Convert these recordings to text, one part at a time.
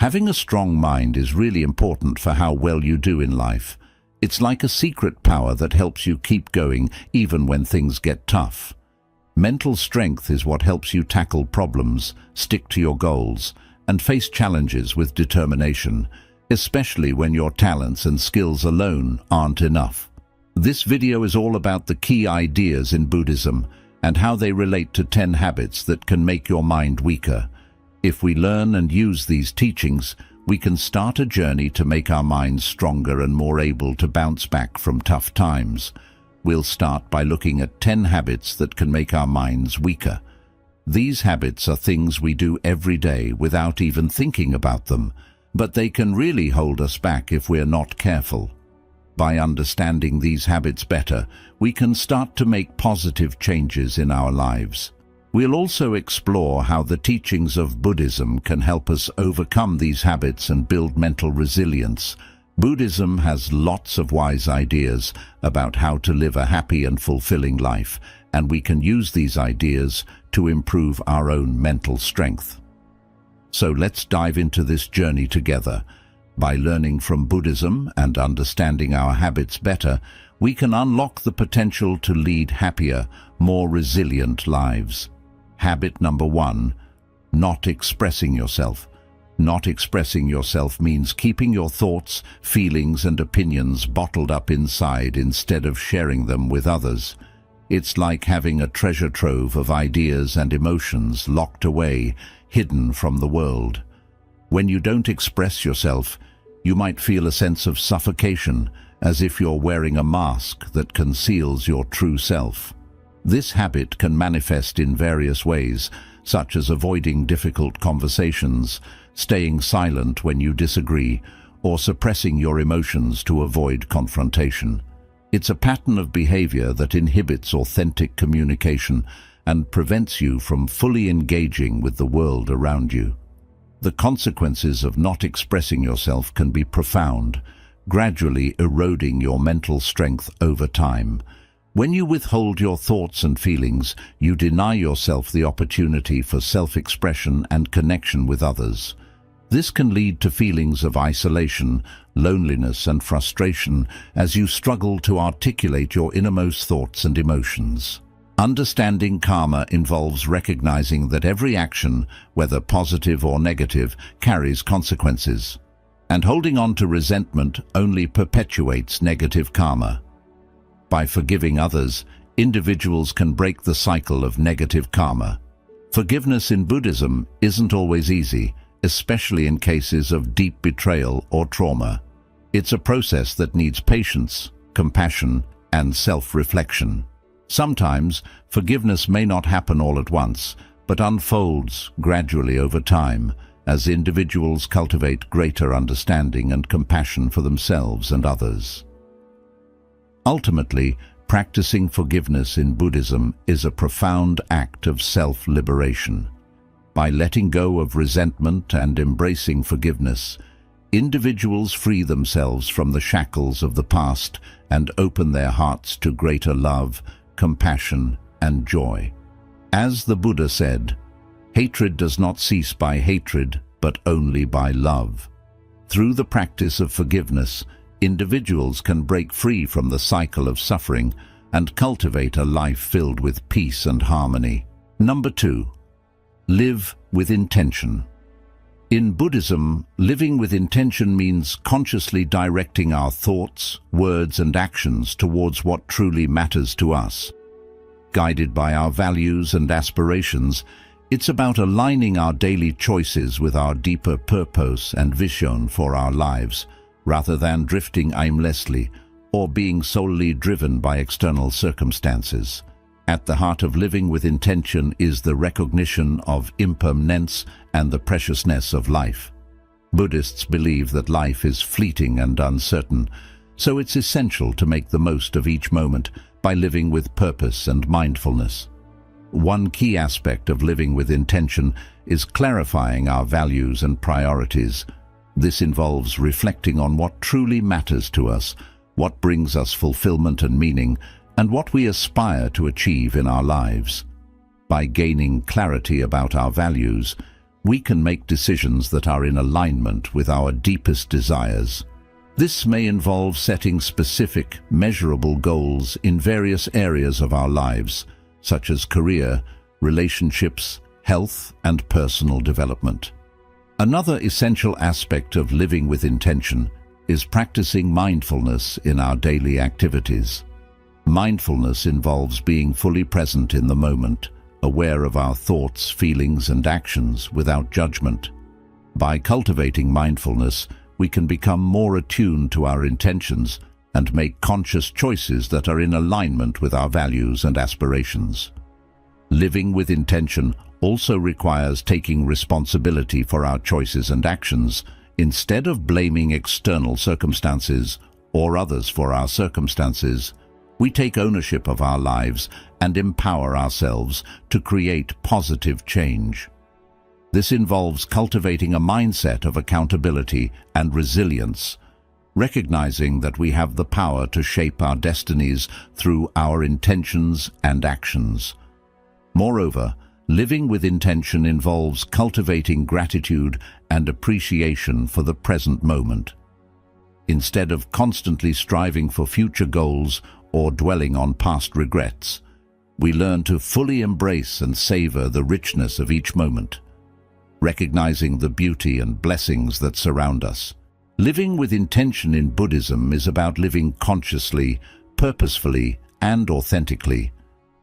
Having a strong mind is really important for how well you do in life. It's like a secret power that helps you keep going even when things get tough. Mental strength is what helps you tackle problems, stick to your goals, and face challenges with determination, especially when your talents and skills alone aren't enough. This video is all about the key ideas in Buddhism and how they relate to 10 habits that can make your mind weaker. If we learn and use these teachings, we can start a journey to make our minds stronger and more able to bounce back from tough times. We'll start by looking at 10 habits that can make our minds weaker. These habits are things we do every day without even thinking about them, but they can really hold us back if we're not careful. By understanding these habits better, we can start to make positive changes in our lives. We'll also explore how the teachings of Buddhism can help us overcome these habits and build mental resilience. Buddhism has lots of wise ideas about how to live a happy and fulfilling life, and we can use these ideas to improve our own mental strength. So let's dive into this journey together. By learning from Buddhism and understanding our habits better, we can unlock the potential to lead happier, more resilient lives. Habit number 1, not expressing yourself. Not expressing yourself means keeping your thoughts, feelings, and opinions bottled up inside instead of sharing them with others. It's like having a treasure trove of ideas and emotions locked away, hidden from the world. When you don't express yourself, you might feel a sense of suffocation, as if you're wearing a mask that conceals your true self. This habit can manifest in various ways, such as avoiding difficult conversations, staying silent when you disagree, or suppressing your emotions to avoid confrontation. It's a pattern of behavior that inhibits authentic communication and prevents you from fully engaging with the world around you. The consequences of not expressing yourself can be profound, gradually eroding your mental strength over time. When you withhold your thoughts and feelings, you deny yourself the opportunity for self-expression and connection with others. This can lead to feelings of isolation, loneliness, and frustration as you struggle to articulate your innermost thoughts and emotions. Understanding karma involves recognizing that every action, whether positive or negative, carries consequences. And holding on to resentment only perpetuates negative karma. By forgiving others, individuals can break the cycle of negative karma. Forgiveness in Buddhism isn't always easy, especially in cases of deep betrayal or trauma. It's a process that needs patience, compassion, and self-reflection. Sometimes, forgiveness may not happen all at once, but unfolds gradually over time as individuals cultivate greater understanding and compassion for themselves and others. Ultimately, practicing forgiveness in Buddhism is a profound act of self-liberation. By letting go of resentment and embracing forgiveness, individuals free themselves from the shackles of the past and open their hearts to greater love, compassion, and joy. As the Buddha said, "Hatred does not cease by hatred, but only by love." Through the practice of forgiveness, individuals can break free from the cycle of suffering and cultivate a life filled with peace and harmony. Number 2, live with intention. In Buddhism, living with intention means consciously directing our thoughts, words, and actions towards what truly matters to us. Guided by our values and aspirations, it's about aligning our daily choices with our deeper purpose and vision for our lives, rather than drifting aimlessly or being solely driven by external circumstances. At the heart of living with intention is the recognition of impermanence and the preciousness of life. Buddhists believe that life is fleeting and uncertain, so it's essential to make the most of each moment by living with purpose and mindfulness. One key aspect of living with intention is clarifying our values and priorities. This involves reflecting on what truly matters to us, what brings us fulfillment and meaning, and what we aspire to achieve in our lives. By gaining clarity about our values, we can make decisions that are in alignment with our deepest desires. This may involve setting specific, measurable goals in various areas of our lives, such as career, relationships, health, and personal development. Another essential aspect of living with intention is practicing mindfulness in our daily activities. Mindfulness involves being fully present in the moment, aware of our thoughts, feelings, and actions without judgment. By cultivating mindfulness, we can become more attuned to our intentions and make conscious choices that are in alignment with our values and aspirations. Living with intention also requires taking responsibility for our choices and actions, instead of blaming external circumstances or others for our circumstances. We take ownership of our lives and empower ourselves to create positive change. This involves cultivating a mindset of accountability and resilience, recognizing that we have the power to shape our destinies through our intentions and actions. Moreover, living with intention involves cultivating gratitude and appreciation for the present moment. Instead of constantly striving for future goals or dwelling on past regrets, we learn to fully embrace and savor the richness of each moment, recognizing the beauty and blessings that surround us. Living with intention in Buddhism is about living consciously, purposefully, and authentically.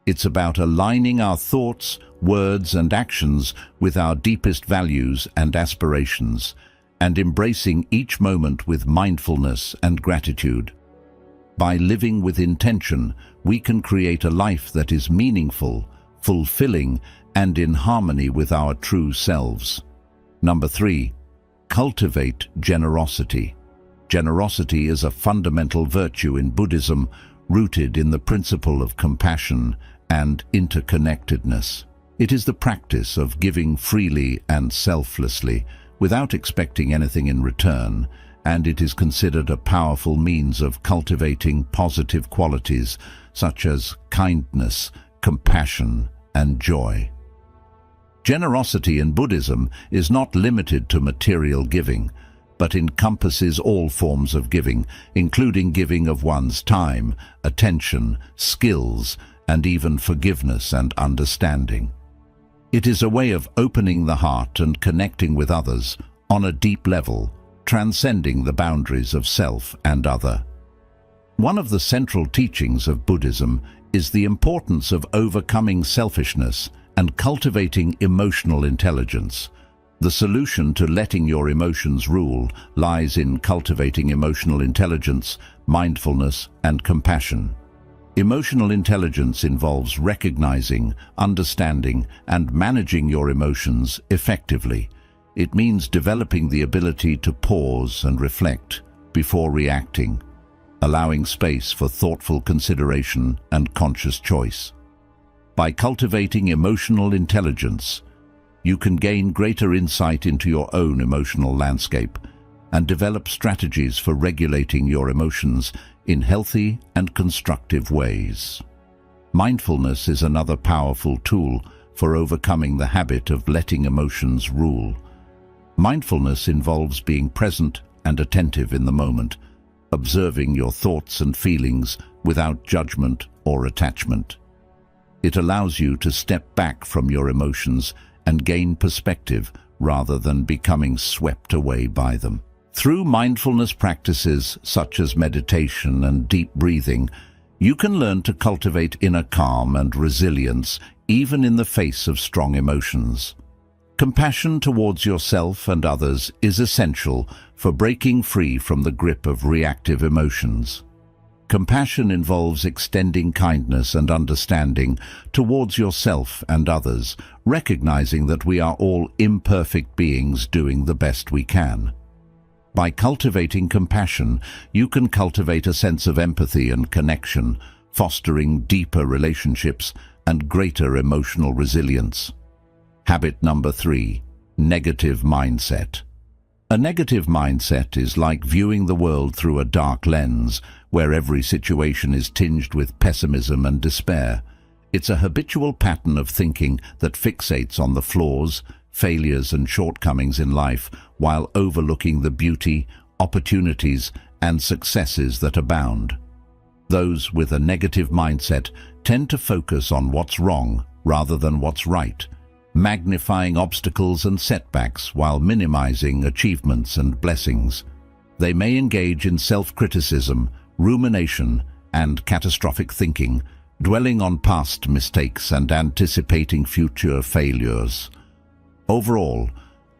It's about aligning our thoughts, words, and actions with our deepest values and aspirations, and embracing each moment with mindfulness and gratitude. By living with intention, we can create a life that is meaningful, fulfilling, and in harmony with our true selves. Number 3, cultivate generosity. Generosity is a fundamental virtue in Buddhism, rooted in the principle of compassion and interconnectedness. It is the practice of giving freely and selflessly, without expecting anything in return, and it is considered a powerful means of cultivating positive qualities such as kindness, compassion, and joy. Generosity in Buddhism is not limited to material giving, but encompasses all forms of giving, including giving of one's time, attention, skills, and even forgiveness and understanding. It is a way of opening the heart and connecting with others on a deep level, transcending the boundaries of self and other. One of the central teachings of Buddhism is the importance of overcoming selfishness and cultivating emotional intelligence. The solution to letting your emotions rule lies in cultivating emotional intelligence, mindfulness, and compassion. Emotional intelligence involves recognizing, understanding, and managing your emotions effectively. It means developing the ability to pause and reflect before reacting, allowing space for thoughtful consideration and conscious choice. By cultivating emotional intelligence, you can gain greater insight into your own emotional landscape and develop strategies for regulating your emotions in healthy and constructive ways. Mindfulness is another powerful tool for overcoming the habit of letting emotions rule. Mindfulness involves being present and attentive in the moment, observing your thoughts and feelings without judgment or attachment. It allows you to step back from your emotions and gain perspective rather than becoming swept away by them. Through mindfulness practices such as meditation and deep breathing, you can learn to cultivate inner calm and resilience even in the face of strong emotions. Compassion towards yourself and others is essential for breaking free from the grip of reactive emotions. Compassion involves extending kindness and understanding towards yourself and others, recognizing that we are all imperfect beings doing the best we can. By cultivating compassion, you can cultivate a sense of empathy and connection, fostering deeper relationships and greater emotional resilience. Habit number 3, negative mindset. A negative mindset is like viewing the world through a dark lens, where every situation is tinged with pessimism and despair. It's a habitual pattern of thinking that fixates on the flaws, failures and shortcomings in life while overlooking the beauty, opportunities, and successes that abound. Those with a negative mindset tend to focus on what's wrong rather than what's right, magnifying obstacles and setbacks while minimizing achievements and blessings. They may engage in self-criticism, rumination, and catastrophic thinking, dwelling on past mistakes and anticipating future failures. Overall,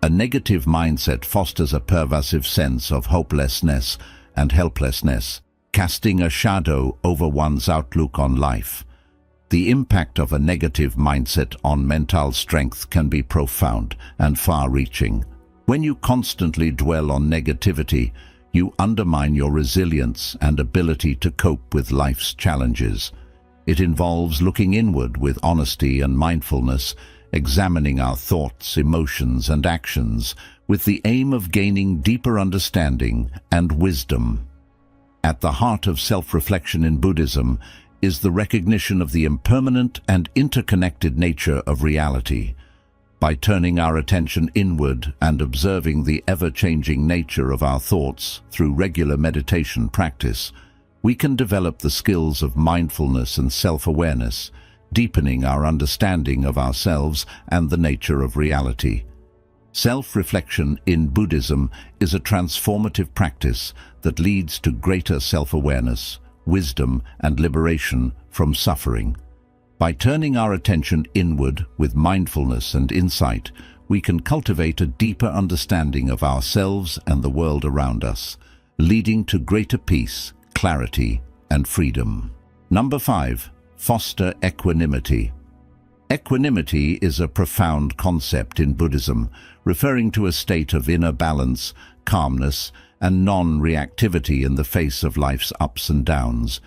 a negative mindset fosters a pervasive sense of hopelessness and helplessness, casting a shadow over one's outlook on life. The impact of a negative mindset on mental strength can be profound and far-reaching. When you constantly dwell on negativity, you undermine your resilience and ability to cope with life's challenges. It involves looking inward with honesty and mindfulness, examining our thoughts, emotions, and actions with the aim of gaining deeper understanding and wisdom. At the heart of self-reflection in Buddhism is the recognition of the impermanent and interconnected nature of reality. By turning our attention inward and observing the ever-changing nature of our thoughts through regular meditation practice, we can develop the skills of mindfulness and self-awareness, deepening our understanding of ourselves and the nature of reality. Self-reflection in Buddhism is a transformative practice that leads to greater self-awareness, wisdom, and liberation from suffering. By turning our attention inward with mindfulness and insight, we can cultivate a deeper understanding of ourselves and the world around us, leading to greater peace, clarity, and freedom. Number 5. Foster equanimity. Equanimity is a profound concept in Buddhism, referring to a state of inner balance, calmness, and non-reactivity in the face of life's ups and downs.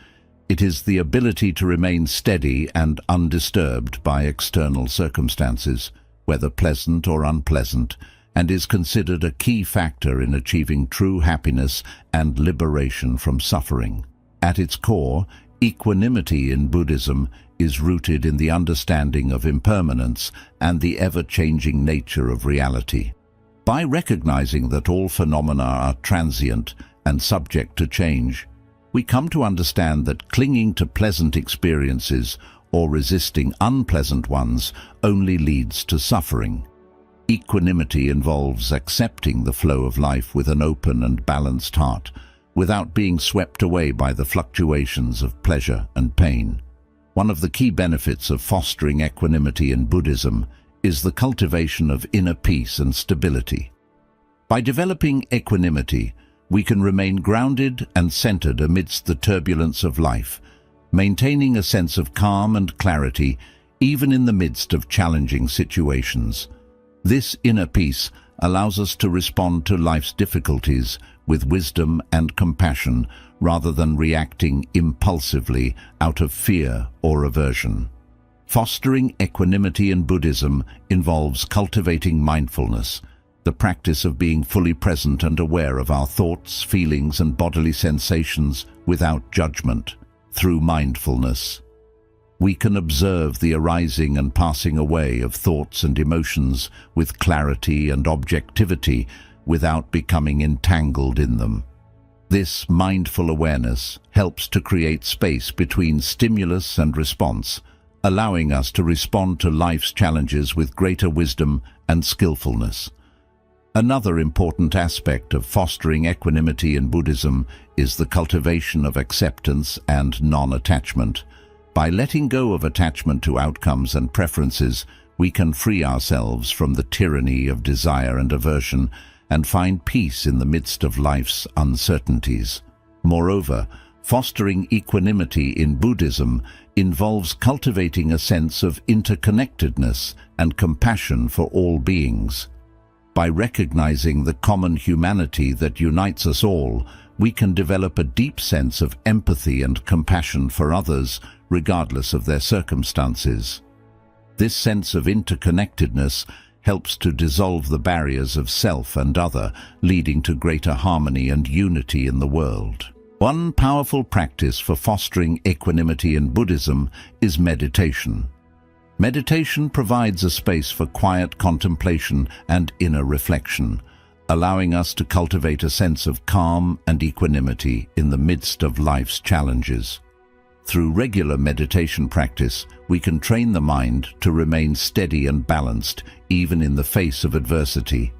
It is the ability to remain steady and undisturbed by external circumstances, whether pleasant or unpleasant, and is considered a key factor in achieving true happiness and liberation from suffering. At its core, equanimity in Buddhism is rooted in the understanding of impermanence and the ever-changing nature of reality. By recognizing that all phenomena are transient and subject to change, we come to understand that clinging to pleasant experiences or resisting unpleasant ones only leads to suffering. Equanimity involves accepting the flow of life with an open and balanced heart, without being swept away by the fluctuations of pleasure and pain. One of the key benefits of fostering equanimity in Buddhism is the cultivation of inner peace and stability. By developing equanimity, we can remain grounded and centered amidst the turbulence of life, maintaining a sense of calm and clarity even in the midst of challenging situations. This inner peace allows us to respond to life's difficulties with wisdom and compassion rather than reacting impulsively out of fear or aversion. Fostering equanimity in Buddhism involves cultivating mindfulness, the practice of being fully present and aware of our thoughts, feelings, and bodily sensations without judgment. Through mindfulness, we can observe the arising and passing away of thoughts and emotions with clarity and objectivity without becoming entangled in them. This mindful awareness helps to create space between stimulus and response, allowing us to respond to life's challenges with greater wisdom and skillfulness. Another important aspect of fostering equanimity in Buddhism is the cultivation of acceptance and non-attachment. By letting go of attachment to outcomes and preferences, we can free ourselves from the tyranny of desire and aversion and find peace in the midst of life's uncertainties. Moreover, fostering equanimity in Buddhism involves cultivating a sense of interconnectedness and compassion for all beings. By recognizing the common humanity that unites us all, we can develop a deep sense of empathy and compassion for others, regardless of their circumstances. This sense of interconnectedness helps to dissolve the barriers of self and other, leading to greater harmony and unity in the world. One powerful practice for fostering equanimity in Buddhism is meditation. Meditation provides a space for quiet contemplation and inner reflection, allowing us to cultivate a sense of calm and equanimity in the midst of life's challenges. Through regular meditation practice, we can train the mind to remain steady and balanced even in the face of adversity.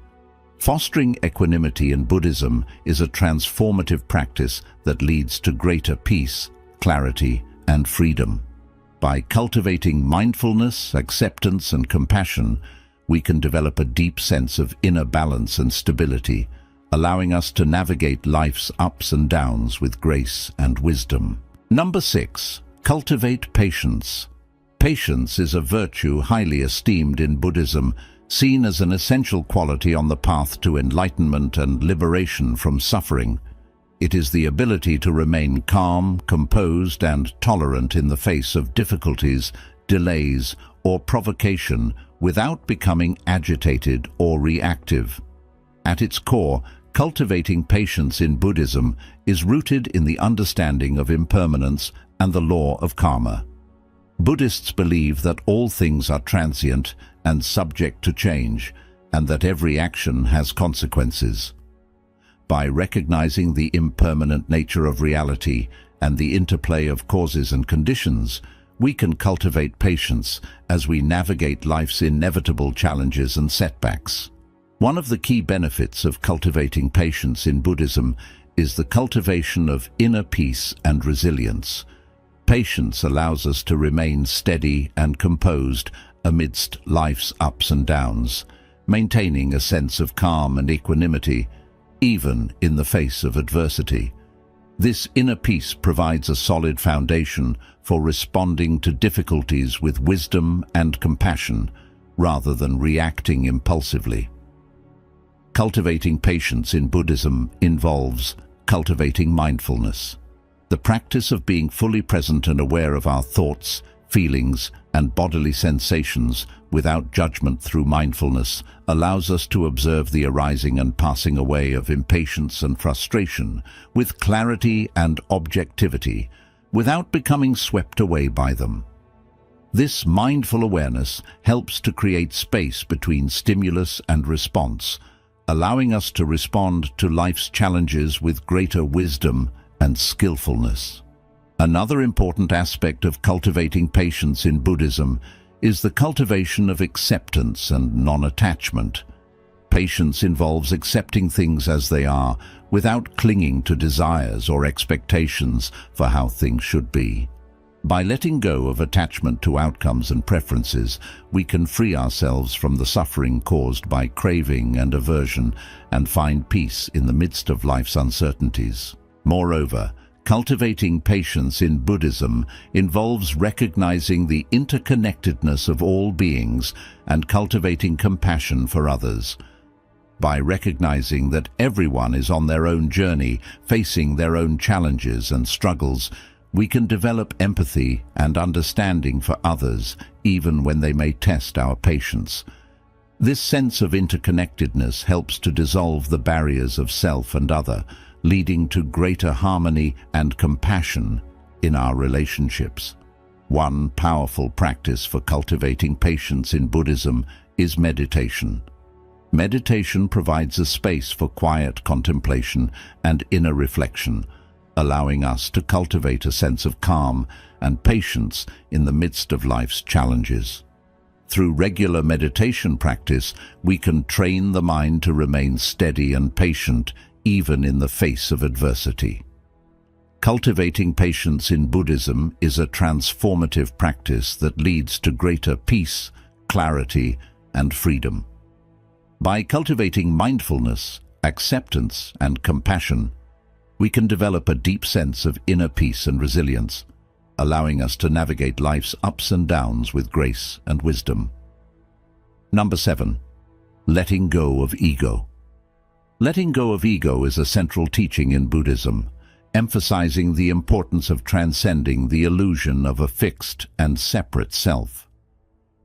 Fostering equanimity in Buddhism is a transformative practice that leads to greater peace, clarity, and freedom. By cultivating mindfulness, acceptance, and compassion, we can develop a deep sense of inner balance and stability, allowing us to navigate life's ups and downs with grace and wisdom. Number 6. Cultivate patience. Patience is a virtue highly esteemed in Buddhism, seen as an essential quality on the path to enlightenment and liberation from suffering. It is the ability to remain calm, composed, and tolerant in the face of difficulties, delays, or provocation without becoming agitated or reactive. At its core, cultivating patience in Buddhism is rooted in the understanding of impermanence and the law of karma. Buddhists believe that all things are transient and subject to change, and that every action has consequences. By recognizing the impermanent nature of reality and the interplay of causes and conditions, we can cultivate patience as we navigate life's inevitable challenges and setbacks. One of the key benefits of cultivating patience in Buddhism is the cultivation of inner peace and resilience. Patience allows us to remain steady and composed amidst life's ups and downs, maintaining a sense of calm and equanimity, even in the face of adversity. This inner peace provides a solid foundation for responding to difficulties with wisdom and compassion, rather than reacting impulsively. Cultivating patience in Buddhism involves cultivating mindfulness. The practice of being fully present and aware of our thoughts, feelings, and bodily sensations without judgment through mindfulness allows us to observe the arising and passing away of impatience and frustration with clarity and objectivity, without becoming swept away by them. This mindful awareness helps to create space between stimulus and response, allowing us to respond to life's challenges with greater wisdom and skillfulness. Another important aspect of cultivating patience in Buddhism is the cultivation of acceptance and non-attachment. Patience involves accepting things as they are without clinging to desires or expectations for how things should be. By letting go of attachment to outcomes and preferences, we can free ourselves from the suffering caused by craving and aversion and find peace in the midst of life's uncertainties. Moreover, cultivating patience in Buddhism involves recognizing the interconnectedness of all beings and cultivating compassion for others. By recognizing that everyone is on their own journey, facing their own challenges and struggles, we can develop empathy and understanding for others, even when they may test our patience. This sense of interconnectedness helps to dissolve the barriers of self and other, leading to greater harmony and compassion in our relationships. One powerful practice for cultivating patience in Buddhism is meditation. Meditation provides a space for quiet contemplation and inner reflection, allowing us to cultivate a sense of calm and patience in the midst of life's challenges. Through regular meditation practice, we can train the mind to remain steady and patient even in the face of adversity. Cultivating patience in Buddhism is a transformative practice that leads to greater peace, clarity, and freedom. By cultivating mindfulness, acceptance, and compassion, we can develop a deep sense of inner peace and resilience, allowing us to navigate life's ups and downs with grace and wisdom. Number 7. Letting go of ego. Letting go of ego is a central teaching in Buddhism, emphasizing the importance of transcending the illusion of a fixed and separate self.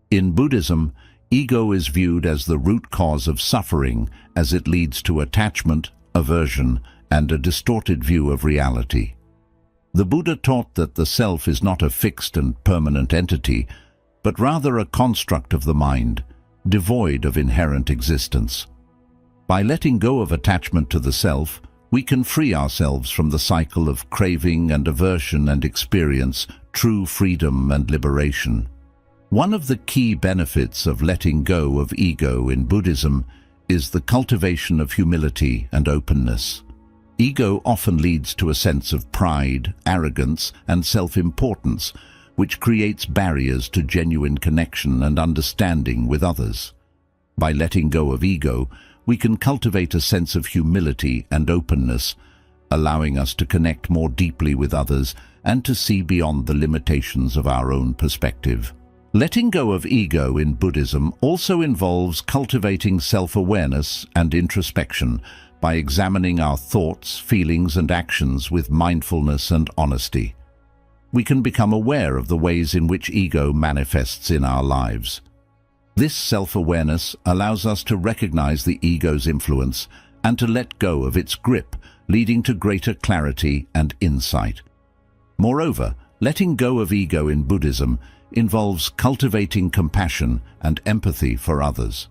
In Buddhism, ego is viewed as the root cause of suffering as it leads to attachment, aversion, and a distorted view of reality. The Buddha taught that the self is not a fixed and permanent entity, but rather a construct of the mind, devoid of inherent existence. By letting go of attachment to the self, we can free ourselves from the cycle of craving and aversion and experience true freedom and liberation. One of the key benefits of letting go of ego in Buddhism is the cultivation of humility and openness. Ego often leads to a sense of pride, arrogance, and self-importance, which creates barriers to genuine connection and understanding with others. By letting go of ego, we can cultivate a sense of humility and openness, allowing us to connect more deeply with others and to see beyond the limitations of our own perspective. Letting go of ego in Buddhism also involves cultivating self-awareness and introspection by examining our thoughts, feelings, and actions with mindfulness and honesty. We can become aware of the ways in which ego manifests in our lives. This self-awareness allows us to recognize the ego's influence and to let go of its grip, leading to greater clarity and insight. Moreover, letting go of ego in Buddhism involves cultivating compassion and empathy for others.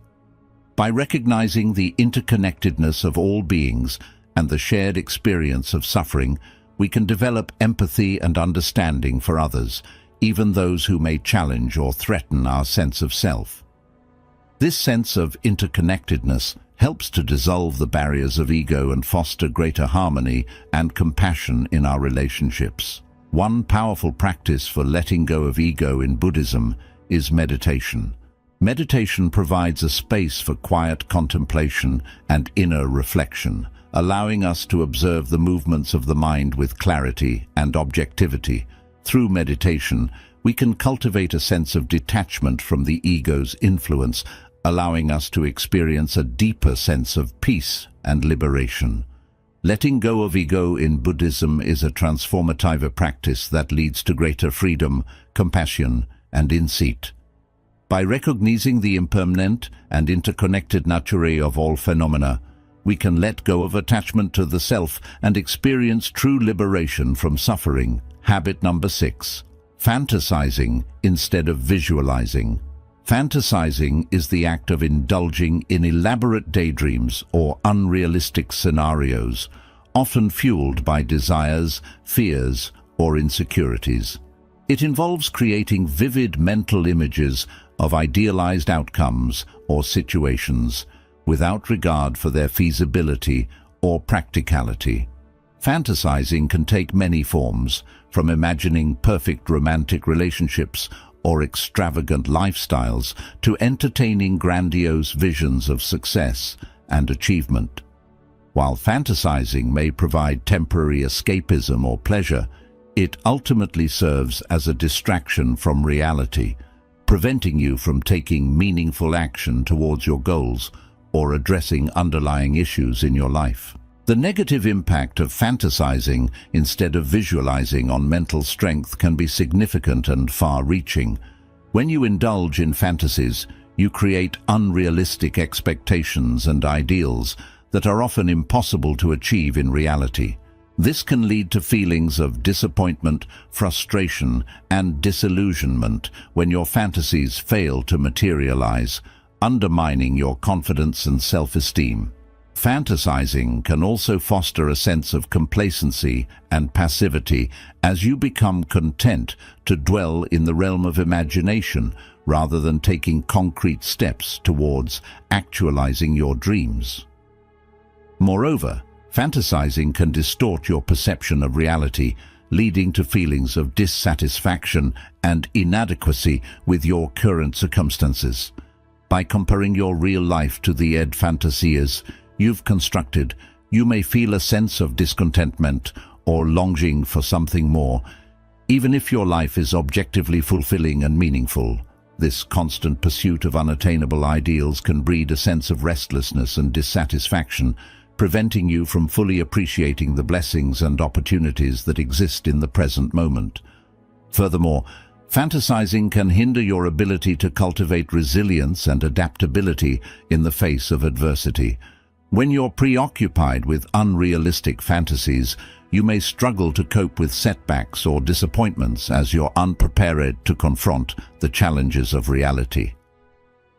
By recognizing the interconnectedness of all beings and the shared experience of suffering, we can develop empathy and understanding for others, even those who may challenge or threaten our sense of self. This sense of interconnectedness helps to dissolve the barriers of ego and foster greater harmony and compassion in our relationships. One powerful practice for letting go of ego in Buddhism is meditation. Meditation provides a space for quiet contemplation and inner reflection, allowing us to observe the movements of the mind with clarity and objectivity. Through meditation, we can cultivate a sense of detachment from the ego's influence, allowing us to experience a deeper sense of peace and liberation. Letting go of ego in Buddhism is a transformative practice that leads to greater freedom, compassion, and insight. By recognizing the impermanent and interconnected nature of all phenomena, we can let go of attachment to the self and experience true liberation from suffering. Habit number 6. Fantasizing instead of visualizing. Fantasizing is the act of indulging in elaborate daydreams or unrealistic scenarios, often fueled by desires, fears, or insecurities. It involves creating vivid mental images of idealized outcomes or situations, without regard for their feasibility or practicality. Fantasizing can take many forms, from imagining perfect romantic relationships or extravagant lifestyles to entertaining grandiose visions of success and achievement. While fantasizing may provide temporary escapism or pleasure, it ultimately serves as a distraction from reality, preventing you from taking meaningful action towards your goals or addressing underlying issues in your life. The negative impact of fantasizing instead of visualizing on mental strength can be significant and far-reaching. When you indulge in fantasies, you create unrealistic expectations and ideals that are often impossible to achieve in reality. This can lead to feelings of disappointment, frustration, and disillusionment when your fantasies fail to materialize, undermining your confidence and self-esteem. Fantasizing can also foster a sense of complacency and passivity as you become content to dwell in the realm of imagination rather than taking concrete steps towards actualizing your dreams. Moreover, fantasizing can distort your perception of reality, leading to feelings of dissatisfaction and inadequacy with your current circumstances. By comparing your real life to the fantasias you've constructed, you may feel a sense of discontentment or longing for something more, even if your life is objectively fulfilling and meaningful. This constant pursuit of unattainable ideals can breed a sense of restlessness and dissatisfaction, preventing you from fully appreciating the blessings and opportunities that exist in the present moment. Furthermore, fantasizing can hinder your ability to cultivate resilience and adaptability in the face of adversity. When you're preoccupied with unrealistic fantasies, you may struggle to cope with setbacks or disappointments as you're unprepared to confront the challenges of reality.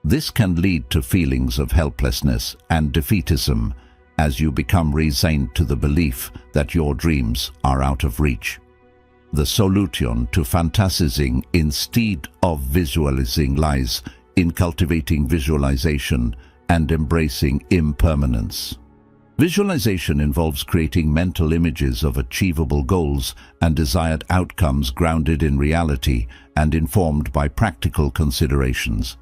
This can lead to feelings of helplessness and defeatism as you become resigned to the belief that your dreams are out of reach. The solution to fantasizing instead of visualizing lies in cultivating visualization and embracing impermanence. Visualization involves creating mental images of achievable goals and desired outcomes grounded in reality and informed by practical considerations.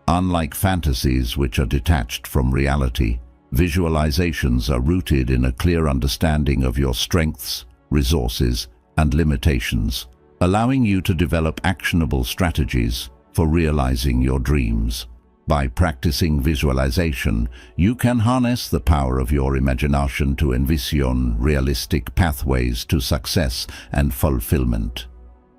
Unlike fantasies which are detached from reality, visualizations are rooted in a clear understanding of your strengths, resources, and limitations, allowing you to develop actionable strategies for realizing your dreams. By practicing visualization, you can harness the power of your imagination to envision realistic pathways to success and fulfillment.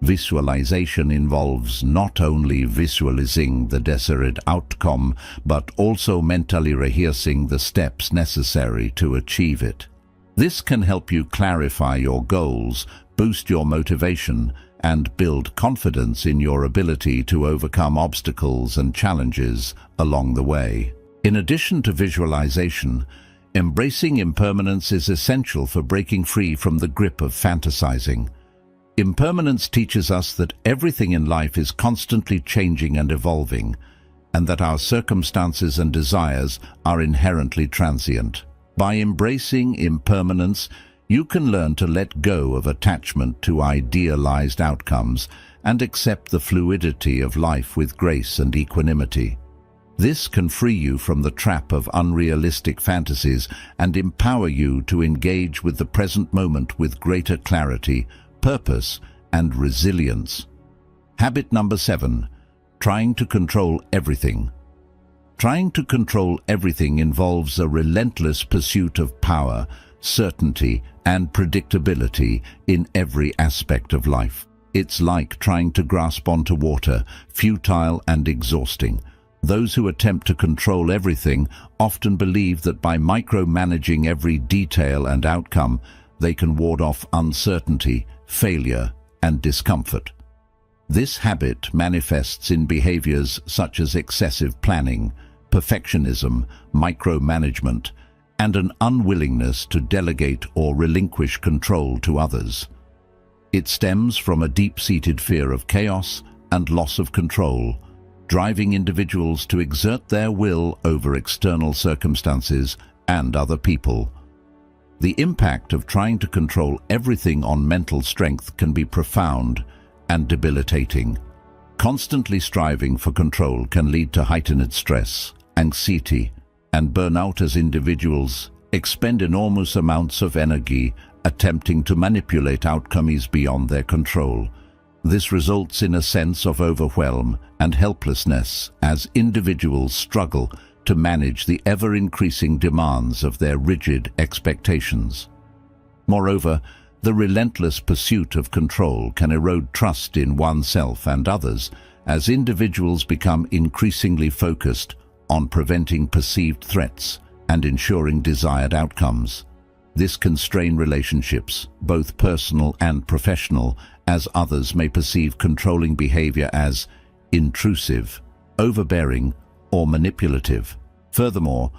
Visualization involves not only visualizing the desired outcome, but also mentally rehearsing the steps necessary to achieve it. This can help you clarify your goals, boost your motivation, and build confidence in your ability to overcome obstacles and challenges along the way. In addition to visualization, embracing impermanence is essential for breaking free from the grip of fantasizing. Impermanence teaches us that everything in life is constantly changing and evolving, and that our circumstances and desires are inherently transient. By embracing impermanence, you can learn to let go of attachment to idealized outcomes and accept the fluidity of life with grace and equanimity. This can free you from the trap of unrealistic fantasies and empower you to engage with the present moment with greater clarity, purpose, and resilience. Habit number 7. Trying to control everything. Trying to control everything involves a relentless pursuit of power, certainty, and predictability in every aspect of life. It's like trying to grasp onto water, futile and exhausting. Those who attempt to control everything often believe that by micromanaging every detail and outcome, they can ward off uncertainty, failure, and discomfort. This habit manifests in behaviors such as excessive planning, perfectionism, micromanagement, and an unwillingness to delegate or relinquish control to others. It stems from a deep-seated fear of chaos and loss of control, driving individuals to exert their will over external circumstances and other people. The impact of trying to control everything on mental strength can be profound and debilitating. Constantly striving for control can lead to heightened stress, anxiety, and burnout as individuals expend enormous amounts of energy attempting to manipulate outcomes beyond their control. This results in a sense of overwhelm and helplessness as individuals struggle to manage the ever-increasing demands of their rigid expectations. Moreover, the relentless pursuit of control can erode trust in oneself and others as individuals become increasingly focused on preventing perceived threats and ensuring desired outcomes. This can strain relationships, both personal and professional, as others may perceive controlling behavior as intrusive, overbearing, or manipulative. Furthermore,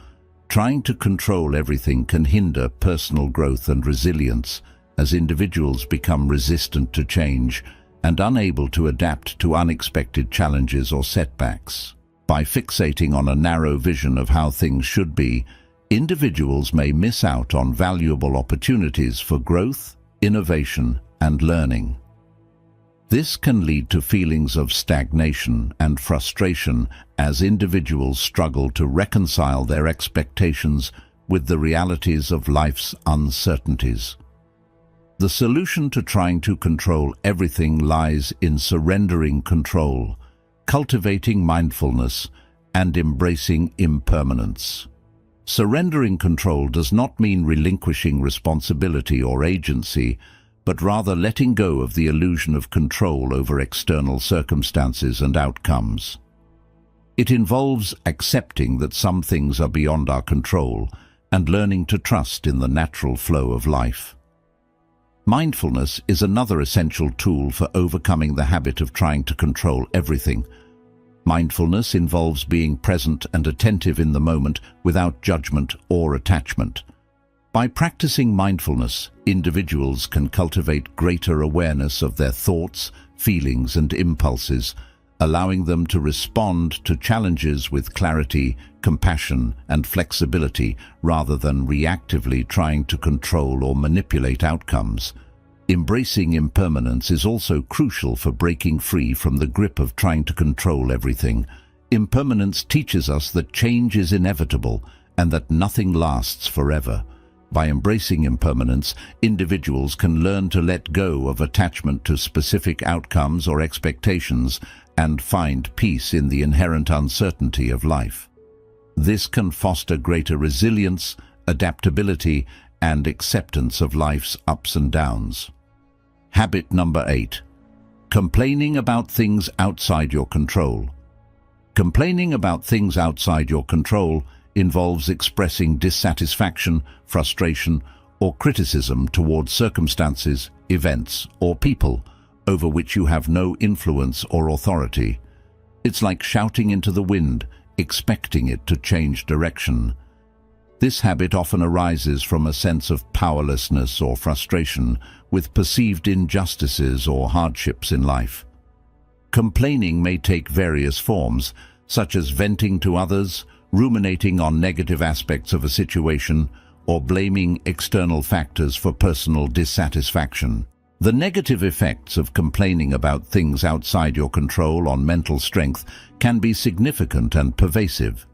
trying to control everything can hinder personal growth and resilience as individuals become resistant to change and unable to adapt to unexpected challenges or setbacks. By fixating on a narrow vision of how things should be, individuals may miss out on valuable opportunities for growth, innovation, and learning. This can lead to feelings of stagnation and frustration as individuals struggle to reconcile their expectations with the realities of life's uncertainties. The solution to trying to control everything lies in surrendering control, cultivating mindfulness, and embracing impermanence. Surrendering control does not mean relinquishing responsibility or agency, but rather letting go of the illusion of control over external circumstances and outcomes. It involves accepting that some things are beyond our control and learning to trust in the natural flow of life. Mindfulness is another essential tool for overcoming the habit of trying to control everything. Mindfulness involves being present and attentive in the moment without judgment or attachment. By practicing mindfulness, individuals can cultivate greater awareness of their thoughts, feelings, and impulses, allowing them to respond to challenges with clarity, compassion, and flexibility rather than reactively trying to control or manipulate outcomes. Embracing impermanence is also crucial for breaking free from the grip of trying to control everything. Impermanence teaches us that change is inevitable and that nothing lasts forever. By embracing impermanence, individuals can learn to let go of attachment to specific outcomes or expectations and find peace in the inherent uncertainty of life. This can foster greater resilience, adaptability, and acceptance of life's ups and downs. Habit number 8. Complaining about things outside your control. Complaining about things outside your control involves expressing dissatisfaction, frustration, or criticism towards circumstances, events, or people over which you have no influence or authority. It's like shouting into the wind, expecting it to change direction. This habit often arises from a sense of powerlessness or frustration with perceived injustices or hardships in life. Complaining may take various forms, such as venting to others, ruminating on negative aspects of a situation, or blaming external factors for personal dissatisfaction. The negative effects of complaining about things outside your control on mental strength can be significant and pervasive.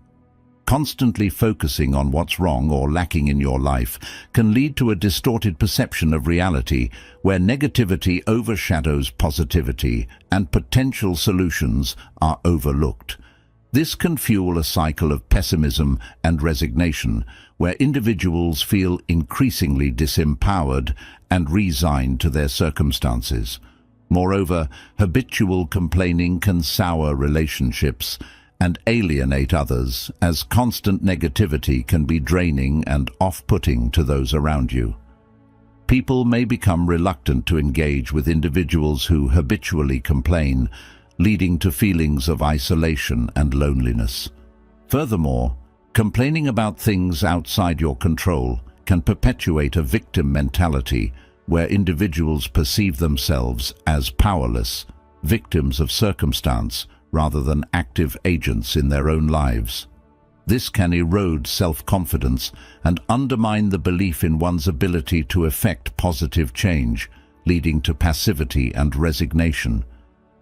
Constantly focusing on what's wrong or lacking in your life can lead to a distorted perception of reality where negativity overshadows positivity and potential solutions are overlooked. This can fuel a cycle of pessimism and resignation, where individuals feel increasingly disempowered and resigned to their circumstances. Moreover, habitual complaining can sour relationships and alienate others, as constant negativity can be draining and off-putting to those around you. People may become reluctant to engage with individuals who habitually complain, leading to feelings of isolation and loneliness. Furthermore, complaining about things outside your control can perpetuate a victim mentality where individuals perceive themselves as powerless, victims of circumstance, rather than active agents in their own lives. This can erode self-confidence and undermine the belief in one's ability to effect positive change, leading to passivity and resignation.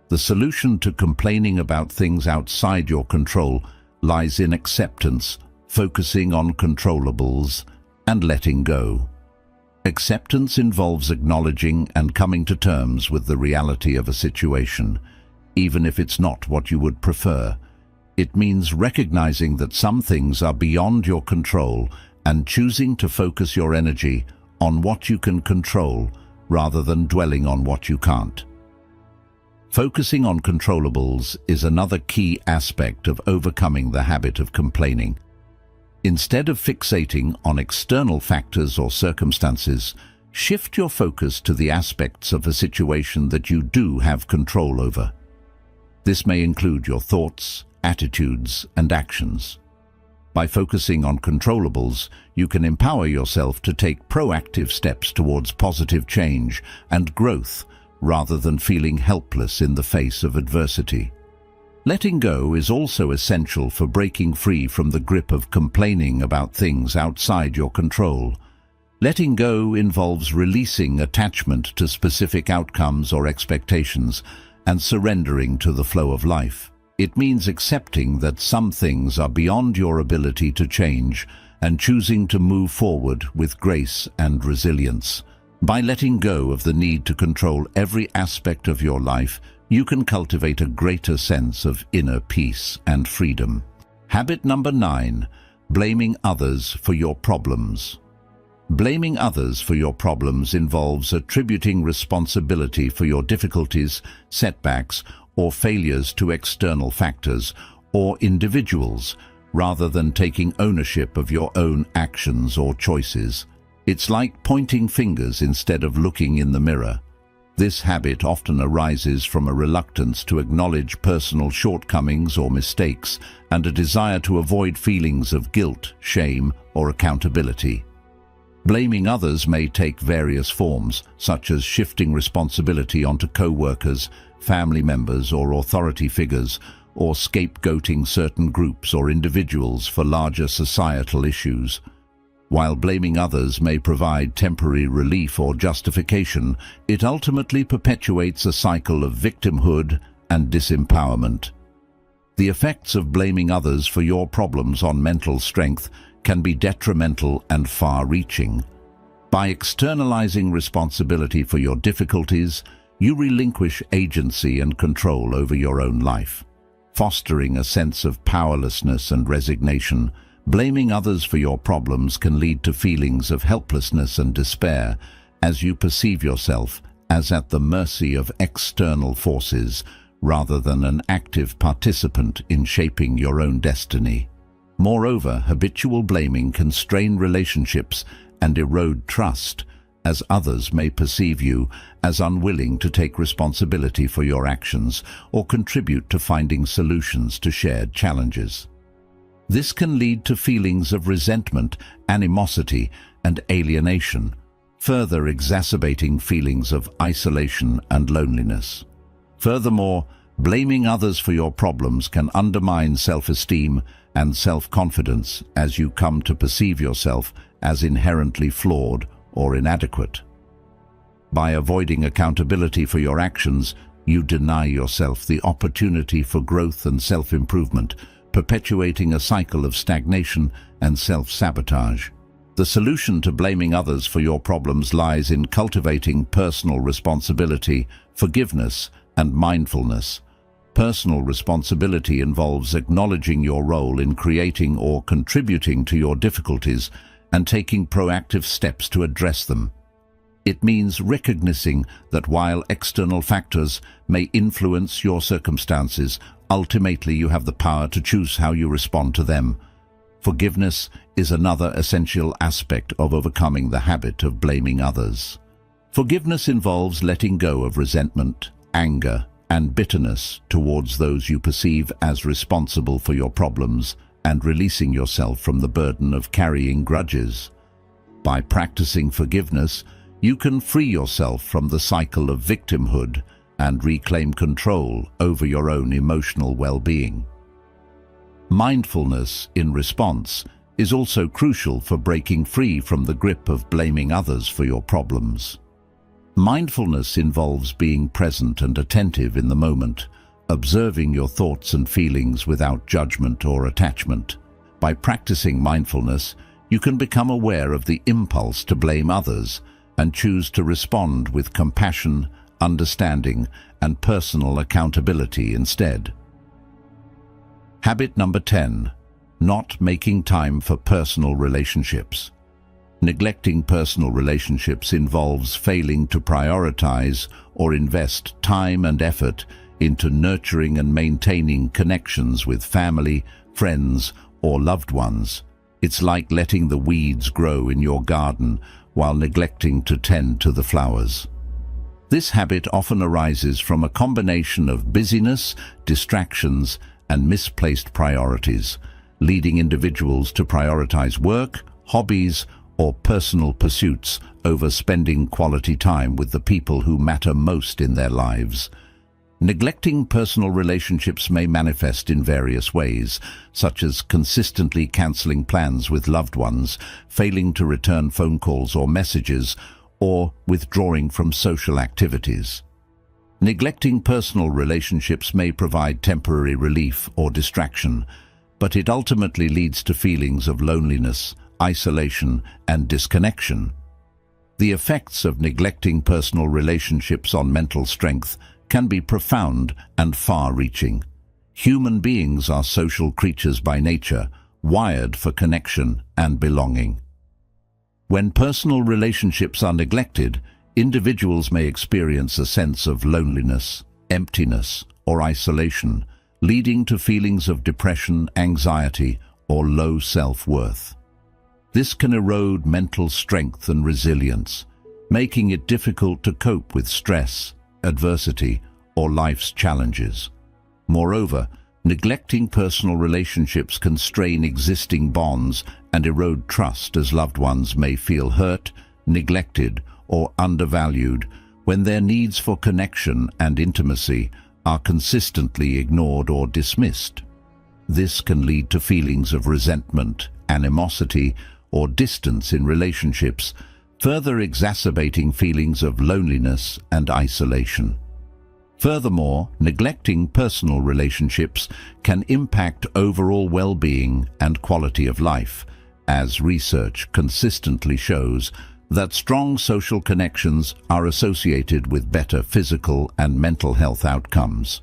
The solution to complaining about things outside your control lies in acceptance, focusing on controllables, and letting go. Acceptance involves acknowledging and coming to terms with the reality of a situation, even if it's not what you would prefer. It means recognizing that some things are beyond your control and choosing to focus your energy on what you can control rather than dwelling on what you can't. Focusing on controllables is another key aspect of overcoming the habit of complaining. Instead of fixating on external factors or circumstances, shift your focus to the aspects of a situation that you do have control over. This may include your thoughts, attitudes, and actions. By focusing on controllables, you can empower yourself to take proactive steps towards positive change and growth, rather than feeling helpless in the face of adversity. Letting go is also essential for breaking free from the grip of complaining about things outside your control. Letting go involves releasing attachment to specific outcomes or expectations and surrendering to the flow of life. It means accepting that some things are beyond your ability to change and choosing to move forward with grace and resilience. By letting go of the need to control every aspect of your life, you can cultivate a greater sense of inner peace and freedom. Habit number 9, blaming others for your problems. Blaming others for your problems involves attributing responsibility for your difficulties, setbacks, or failures to external factors or individuals, rather than taking ownership of your own actions or choices. It's like pointing fingers instead of looking in the mirror. This habit often arises from a reluctance to acknowledge personal shortcomings or mistakes and a desire to avoid feelings of guilt, shame, or accountability. Blaming others may take various forms, such as shifting responsibility onto co-workers, family members, or authority figures, or scapegoating certain groups or individuals for larger societal issues. While blaming others may provide temporary relief or justification, it ultimately perpetuates a cycle of victimhood and disempowerment. The effects of blaming others for your problems on mental strength can be detrimental and far-reaching. By externalizing responsibility for your difficulties, you relinquish agency and control over your own life. Fostering a sense of powerlessness and resignation, blaming others for your problems can lead to feelings of helplessness and despair as you perceive yourself as at the mercy of external forces rather than an active participant in shaping your own destiny. Moreover, habitual blaming can strain relationships and erode trust, as others may perceive you as unwilling to take responsibility for your actions or contribute to finding solutions to shared challenges. This can lead to feelings of resentment, animosity, and alienation, further exacerbating feelings of isolation and loneliness. Furthermore, blaming others for your problems can undermine self-esteem and self-confidence as you come to perceive yourself as inherently flawed or inadequate. By avoiding accountability for your actions, you deny yourself the opportunity for growth and self-improvement, perpetuating a cycle of stagnation and self-sabotage. The solution to blaming others for your problems lies in cultivating personal responsibility, forgiveness, and mindfulness. Personal responsibility involves acknowledging your role in creating or contributing to your difficulties and taking proactive steps to address them. It means recognizing that while external factors may influence your circumstances, ultimately you have the power to choose how you respond to them. Forgiveness is another essential aspect of overcoming the habit of blaming others. Forgiveness involves letting go of resentment, anger, and bitterness towards those you perceive as responsible for your problems and releasing yourself from the burden of carrying grudges. By practicing forgiveness, you can free yourself from the cycle of victimhood and reclaim control over your own emotional well-being. Mindfulness, in response, is also crucial for breaking free from the grip of blaming others for your problems. Mindfulness involves being present and attentive in the moment, observing your thoughts and feelings without judgment or attachment. By practicing mindfulness, you can become aware of the impulse to blame others and choose to respond with compassion, understanding, and personal accountability instead. Habit number 10. Not making time for personal relationships. Neglecting personal relationships involves failing to prioritize or invest time and effort into nurturing and maintaining connections with family, friends, or loved ones. It's like letting the weeds grow in your garden while neglecting to tend to the flowers. This habit often arises from a combination of busyness, distractions, and misplaced priorities, leading individuals to prioritize work, hobbies, or personal pursuits over spending quality time with the people who matter most in their lives. Neglecting personal relationships may manifest in various ways, such as consistently canceling plans with loved ones, failing to return phone calls or messages, or withdrawing from social activities. Neglecting personal relationships may provide temporary relief or distraction, but it ultimately leads to feelings of loneliness, isolation, and disconnection. The effects of neglecting personal relationships on mental strength can be profound and far-reaching. Human beings are social creatures by nature, wired for connection and belonging. When personal relationships are neglected, individuals may experience a sense of loneliness, emptiness, or isolation, leading to feelings of depression, anxiety, or low self-worth. This can erode mental strength and resilience, making it difficult to cope with stress, adversity, or life's challenges. Moreover, neglecting personal relationships can strain existing bonds and erode trust, as loved ones may feel hurt, neglected, or undervalued when their needs for connection and intimacy are consistently ignored or dismissed. This can lead to feelings of resentment, animosity, or distance in relationships, further exacerbating feelings of loneliness and isolation. Furthermore, neglecting personal relationships can impact overall well-being and quality of life, as research consistently shows that strong social connections are associated with better physical and mental health outcomes.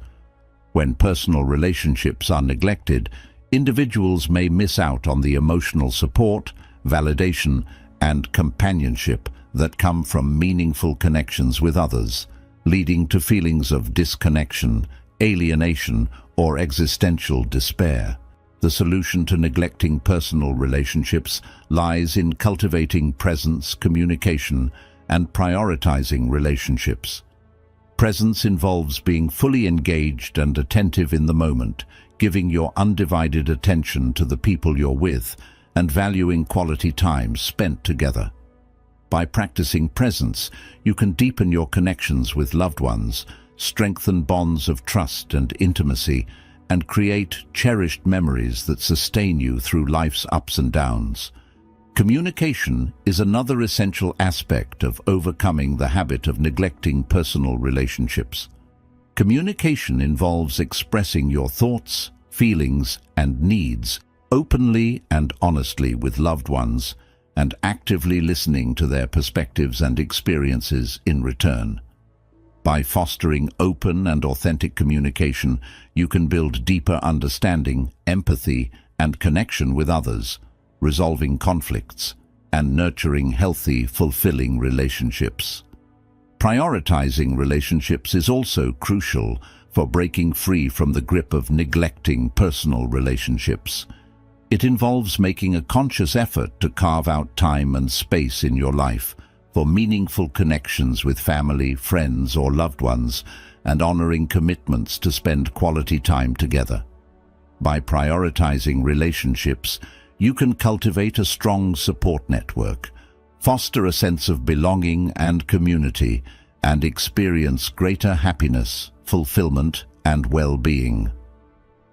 When personal relationships are neglected, individuals may miss out on the emotional support, validation, and companionship that come from meaningful connections with others, leading to feelings of disconnection, alienation, or existential despair. The solution to neglecting personal relationships lies in cultivating presence, communication, and prioritizing relationships. Presence involves being fully engaged and attentive in the moment, giving your undivided attention to the people you're with, and valuing quality time spent together. By practicing presence, you can deepen your connections with loved ones, strengthen bonds of trust and intimacy, and create cherished memories that sustain you through life's ups and downs. Communication is another essential aspect of overcoming the habit of neglecting personal relationships. Communication involves expressing your thoughts, feelings, and needs openly and honestly with loved ones, and actively listening to their perspectives and experiences in return. By fostering open and authentic communication, you can build deeper understanding, empathy, and connection with others, resolving conflicts and nurturing healthy, fulfilling relationships. Prioritizing relationships is also crucial for breaking free from the grip of neglecting personal relationships. It involves making a conscious effort to carve out time and space in your life for meaningful connections with family, friends, or loved ones, and honoring commitments to spend quality time together. By prioritizing relationships, you can cultivate a strong support network, foster a sense of belonging and community, and experience greater happiness, fulfillment, and well-being.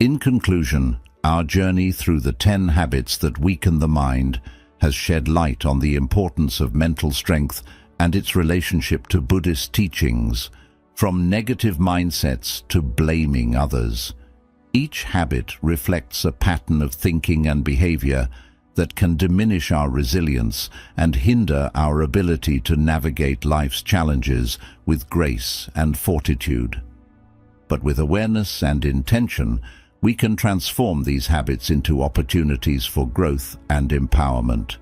In conclusion, our journey through the 10 habits that weaken the mind has shed light on the importance of mental strength and its relationship to Buddhist teachings, from negative mindsets to blaming others. Each habit reflects a pattern of thinking and behavior that can diminish our resilience and hinder our ability to navigate life's challenges with grace and fortitude. But with awareness and intention, we can transform these habits into opportunities for growth and empowerment.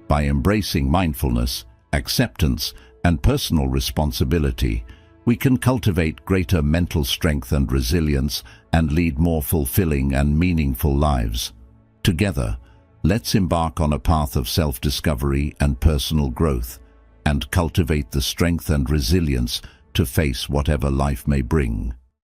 By embracing mindfulness, acceptance, and personal responsibility, we can cultivate greater mental strength and resilience and lead more fulfilling and meaningful lives. Together, let's embark on a path of self-discovery and personal growth, and cultivate the strength and resilience to face whatever life may bring.